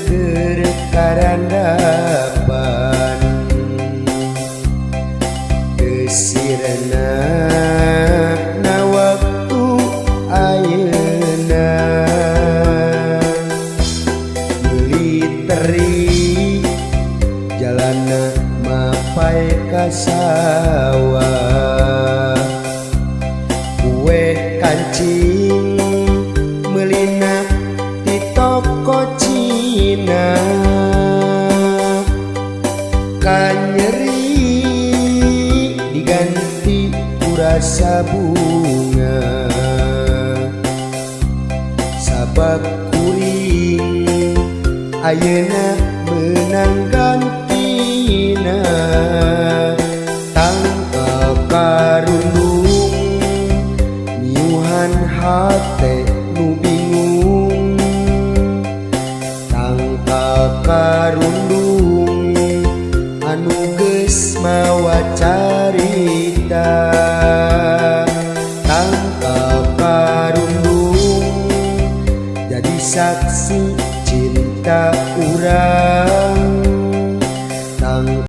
keur karandapan sirna na waktu ayeuna meuli teri jalana mapai ka sawah kue kancing meulina di toko Cina kanyeri diganti rasa bunga sabab kuring ayeuna menang gantina tangkal karundung nyuhan hate nu bingung tangkal karundung anu geus mawa carita tangkal karundung jadi saksi cinta urang.